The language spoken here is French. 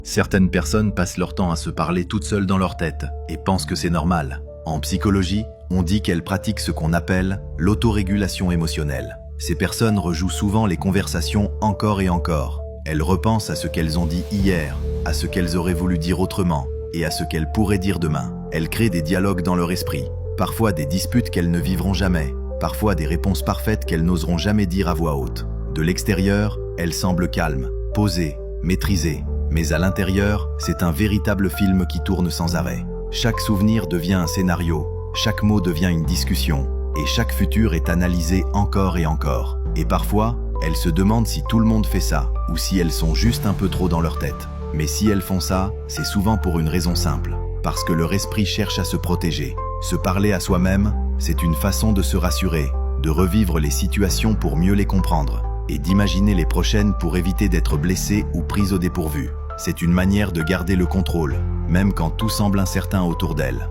Certaines personnes passent leur temps à se parler toutes seules dans leur tête et pensent que c'est normal. En psychologie, on dit qu'elles pratiquent ce qu'on appelle l'autorégulation émotionnelle. Ces personnes rejouent souvent les conversations encore et encore. Elles repensent à ce qu'elles ont dit hier, à ce qu'elles auraient voulu dire autrement et à ce qu'elles pourraient dire demain. Elles créent des dialogues dans leur esprit, parfois des disputes qu'elles ne vivront jamais, parfois des réponses parfaites qu'elles n'oseront jamais dire à voix haute. De l'extérieur, elles semblent calmes, posées, maîtrisées, mais à l'intérieur, c'est un véritable film qui tourne sans arrêt. Chaque souvenir devient un scénario, chaque mot devient une discussion, et chaque futur est analysé encore et encore. Et parfois, elles se demandent si tout le monde fait ça, ou si elles sont juste un peu trop dans leur tête. Mais si elles font ça, c'est souvent pour une raison simple, parce que leur esprit cherche à se protéger. Se parler à soi-même, c'est une façon de se rassurer, de revivre les situations pour mieux les comprendre, et d'imaginer les prochaines pour éviter d'être blessée ou prise au dépourvu. C'est une manière de garder le contrôle, même quand tout semble incertain autour d'elle.